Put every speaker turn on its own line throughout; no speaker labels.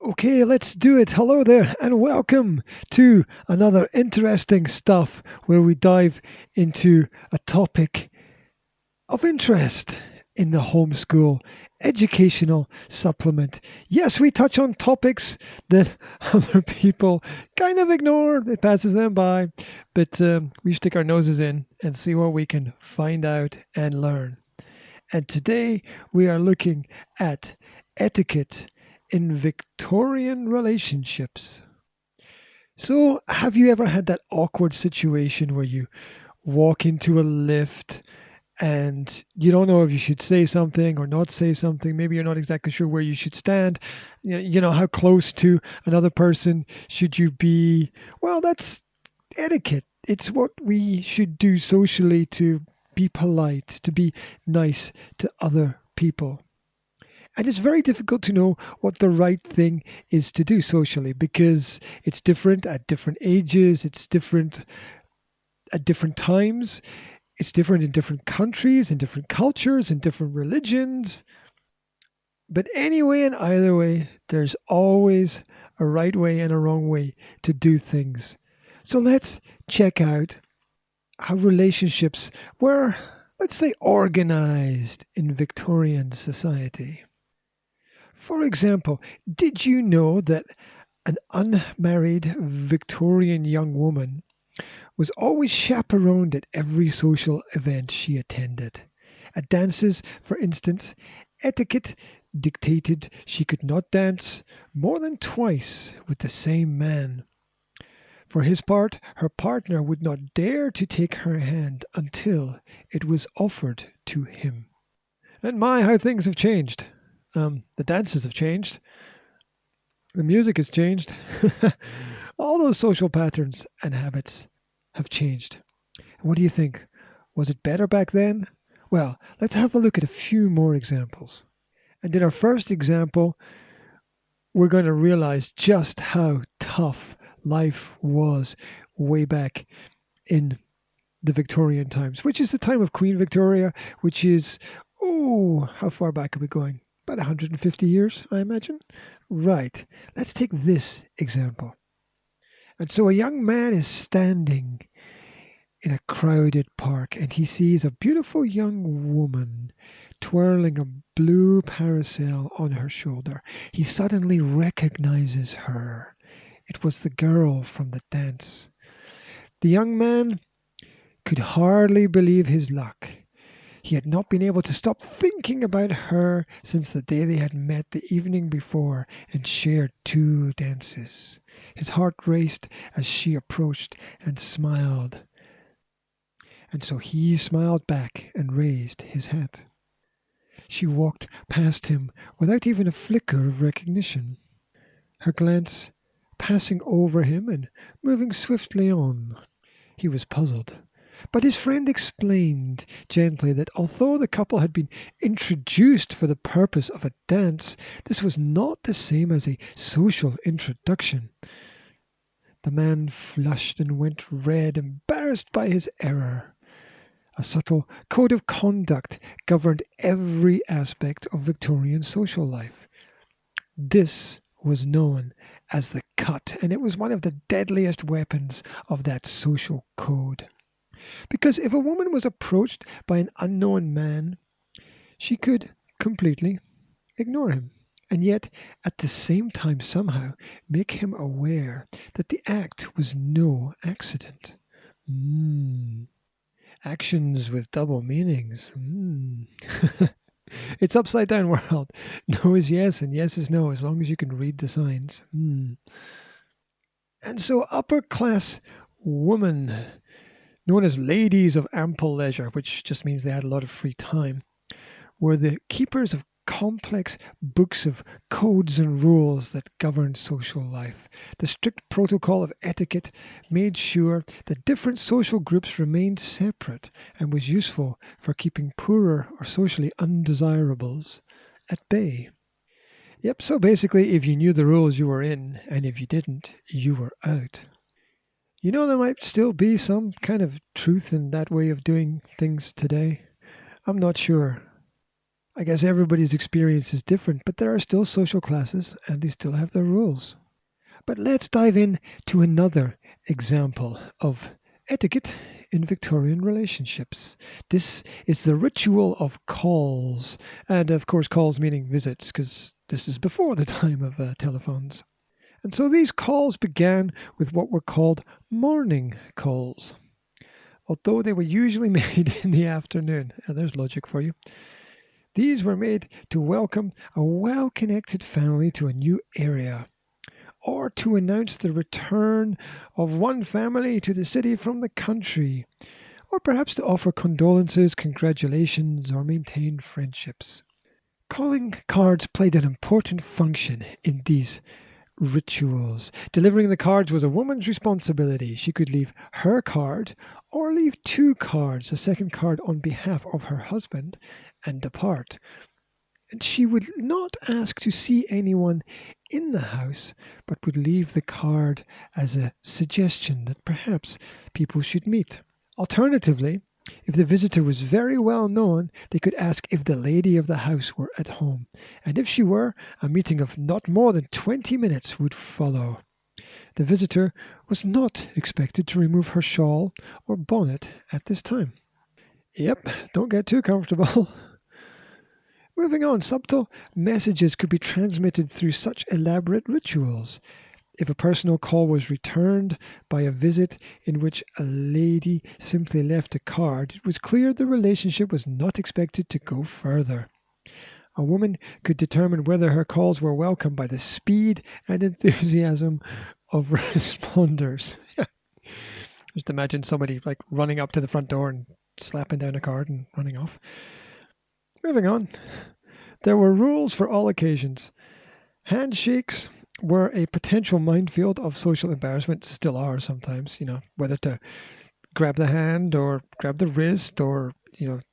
Okay, let's do it. Hello there, and welcome to another interesting stuff where we dive into a topic of interest in the homeschool educational supplement. Yes, we touch on topics that other people kind of ignore, it passes them by, but we stick our noses in and see what we can find out and learn. And today we are looking at etiquette in Victorian relationships. So, have you ever had that awkward situation where you walk into a lift and you don't know if you should say something or not say something? Maybe you're not exactly sure where you should stand. You know how close to another person should you be? Well, that's etiquette. It's what we should do socially to be polite, to be nice to other people. And it's very difficult to know what the right thing is to do socially because it's different at different ages, it's different at different times, it's different in different countries, in different cultures, in different religions. But anyway, and either way, there's always a right way and a wrong way to do things. So let's check out how relationships were, let's say, organized in Victorian society. For example, did you know that an unmarried Victorian young woman was always chaperoned at every social event she attended? At dances, for instance, etiquette dictated she could not dance more than twice with the same man. For his part, her partner would not dare to take her hand until it was offered to him. And my, how things have changed. The dances have changed. The music has changed. All those social patterns and habits have changed. What do you think? Was it better back then? Well, let's have a look at a few more examples. And in our first example, we're going to realize just how tough life was way back in the Victorian times, which is the time of Queen Victoria, which is, how far back are we going? About 150 years, I imagine. Right. Let's take this example. And so a young man is standing in a crowded park and he sees a beautiful young woman twirling a blue parasol on her shoulder. He suddenly recognizes her. It was the girl from the dance. The young man could hardly believe his luck. He had not been able to stop thinking about her since the day they had met the evening before and shared 2 dances. His heart raced as she approached and smiled. And so he smiled back and raised his hat. She walked past him without even a flicker of recognition, her glance passing over him and moving swiftly on. He was puzzled. But his friend explained gently that although the couple had been introduced for the purpose of a dance, this was not the same as a social introduction. The man flushed and went red, embarrassed by his error. A subtle code of conduct governed every aspect of Victorian social life. This was known as the cut, and it was one of the deadliest weapons of that social code. Because if a woman was approached by an unknown man, she could completely ignore him, and yet at the same time somehow make him aware that the act was no accident. Actions with double meanings. It's upside down world. No is yes and yes is no, as long as you can read the signs. And so upper class women, known as ladies of ample leisure, which just means they had a lot of free time, were the keepers of complex books of codes and rules that governed social life. The strict protocol of etiquette made sure that different social groups remained separate and was useful for keeping poorer or socially undesirables at bay. Yep, so basically, if you knew the rules, you were in, and if you didn't, you were out. You know, there might still be some kind of truth in that way of doing things today. I'm not sure. I guess everybody's experience is different, but there are still social classes and they still have their rules. But let's dive in to another example of etiquette in Victorian relationships. This is the ritual of calls, and of course, calls meaning visits, because this is before the time of telephones. And so these calls began with what were called morning calls, although they were usually made in the afternoon. And there's logic for you. These were made to welcome a well connected family to a new area, or to announce the return of one family to the city from the country, or perhaps to offer condolences, congratulations, or maintain friendships. Calling cards played an important function in these rituals. Delivering the cards was a woman's responsibility. She could leave her card or leave two cards, a second card on behalf of her husband, and depart. And she would not ask to see anyone in the house, but would leave the card as a suggestion that perhaps people should meet. Alternatively, if the visitor was very well known, they could ask if the lady of the house were at home, and if she were, a meeting of not more than 20 minutes would follow. The visitor was not expected to remove her shawl or bonnet at this time. Yep, don't get too comfortable. Moving on, subtle messages could be transmitted through such elaborate rituals. If a personal call was returned by a visit in which a lady simply left a card, it was clear the relationship was not expected to go further. A woman could determine whether her calls were welcome by the speed and enthusiasm of responders. Just imagine somebody like running up to the front door and slapping down a card and running off. Moving on. There were rules for all occasions. Handshakes were a potential minefield of social embarrassment, still are sometimes, whether to grab the hand or grab the wrist or,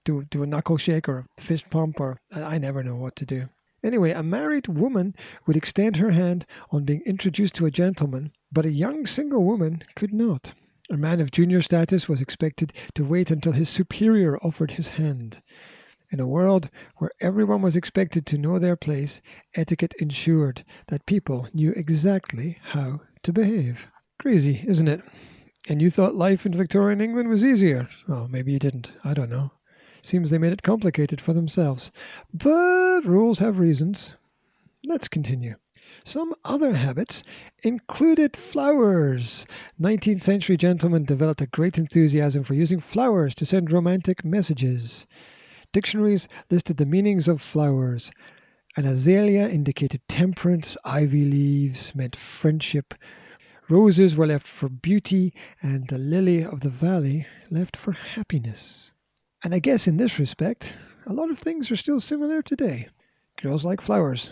do a knuckle shake or a fist pump, or I never know what to do. Anyway, a married woman would extend her hand on being introduced to a gentleman, but a young single woman could not. A man of junior status was expected to wait until his superior offered his hand. In a world where everyone was expected to know their place, etiquette ensured that people knew exactly how to behave. Crazy, isn't it? And you thought life in Victorian England was easier? Well, maybe you didn't. I don't know. Seems they made it complicated for themselves. But rules have reasons. Let's continue. Some other habits included flowers. 19th century gentlemen developed a great enthusiasm for using flowers to send romantic messages. Dictionaries listed the meanings of flowers. An azalea indicated temperance, ivy leaves meant friendship, roses were left for beauty, and the lily of the valley left for happiness. And I guess in this respect, a lot of things are still similar today. Girls like flowers.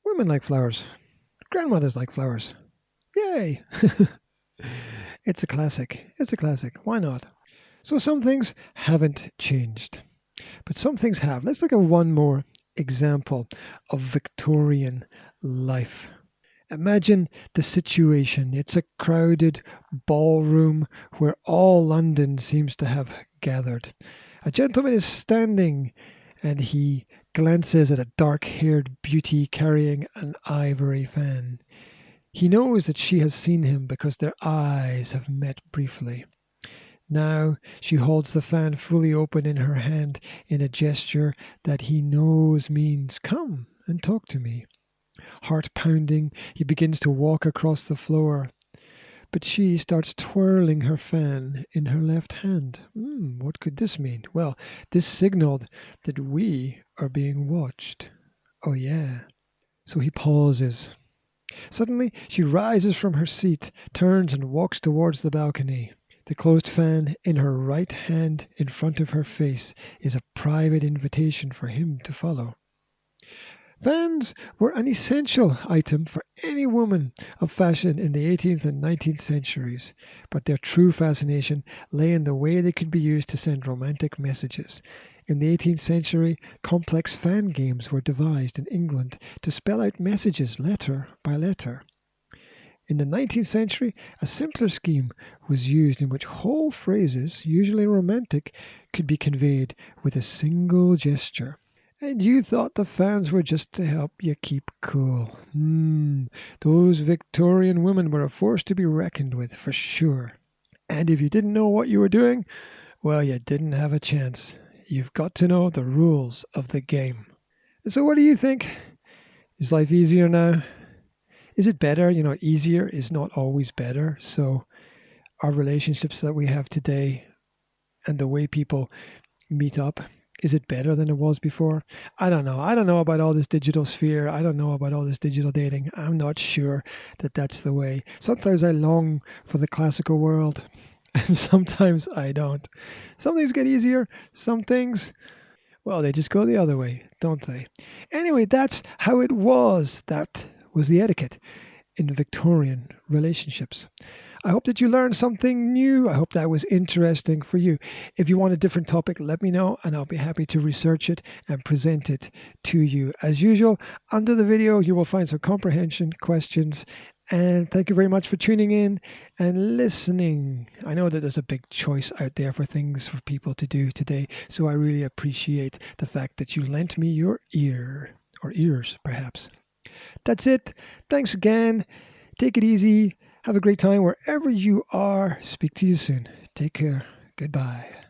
Women like flowers. Grandmothers like flowers. Yay! It's a classic. It's a classic. Why not? So some things haven't changed. But some things have. Let's look at one more example of Victorian life. Imagine the situation. It's a crowded ballroom where all London seems to have gathered. A gentleman is standing and he glances at a dark-haired beauty carrying an ivory fan. He knows that she has seen him because their eyes have met briefly. Now she holds the fan fully open in her hand in a gesture that he knows means, "Come and talk to me." Heart pounding, he begins to walk across the floor. But she starts twirling her fan in her left hand. What could this mean? Well, this signaled that we are being watched. Oh yeah. So he pauses. Suddenly, she rises from her seat, turns and walks towards the balcony. The closed fan in her right hand in front of her face is a private invitation for him to follow. Fans were an essential item for any woman of fashion in the 18th and 19th centuries, but their true fascination lay in the way they could be used to send romantic messages. In the 18th century, complex fan games were devised in England to spell out messages letter by letter. In the 19th century, a simpler scheme was used in which whole phrases, usually romantic, could be conveyed with a single gesture. And you thought the fans were just to help you keep cool. Those Victorian women were a force to be reckoned with, for sure. And if you didn't know what you were doing, well, you didn't have a chance. You've got to know the rules of the game. So what do you think? Is life easier now? Is it better? Easier is not always better. So our relationships that we have today and the way people meet up, is it better than it was before? I don't know. I don't know about all this digital sphere. I don't know about all this digital dating. I'm not sure that that's the way. Sometimes I long for the classical world, and sometimes I don't. Some things get easier. Some things, well, they just go the other way, don't they? Anyway, that's how it was. That was the etiquette in Victorian relationships. I hope that you learned something new. I hope that was interesting for you. If you want a different topic, let me know and I'll be happy to research it and present it to you. As usual, under the video, you will find some comprehension questions. And thank you very much for tuning in and listening. I know that there's a big choice out there for things for people to do today, so I really appreciate the fact that you lent me your ear, or ears perhaps. That's it. Thanks again. Take it easy. Have a great time wherever you are. Speak to you soon. Take care. Goodbye.